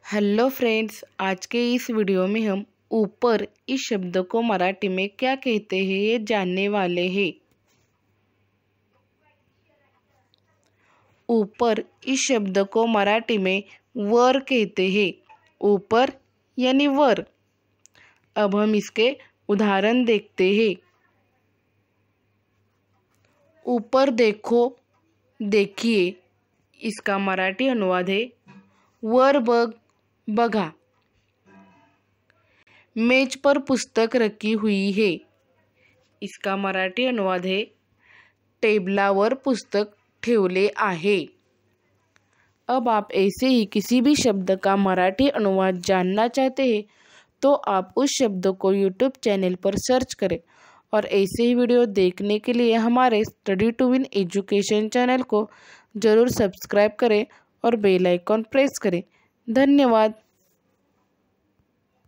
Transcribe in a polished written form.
Hello friends, आज के इस वीडियो में हम ऊपर इस शब्द को मराठी में क्या कहते हैं ये जानने वाले हैं। ऊपर इस शब्द को मराठी में वर कहते हैं। ऊपर यानी वर। अब हम इसके उदाहरण देखते हैं। ऊपर देखो, देखिए, इसका मराठी अनुवाद है वर बघ, बघा। मेज पर पुस्तक रखी हुई है। इसका मराठी अनुवाद है टेबलावर पुस्तक ठेवले आहे। अब आप ऐसे ही किसी भी शब्द का मराठी अनुवाद जानना चाहते हैं तो आप उस शब्द को यूट्यूब चैनल पर सर्च करें और ऐसे ही वीडियो देखने के लिए हमारे study to win education channel को ज़रूर सब्सक्राइब करें और बेल आइकॉन प्रेस करें। धन्यवाद।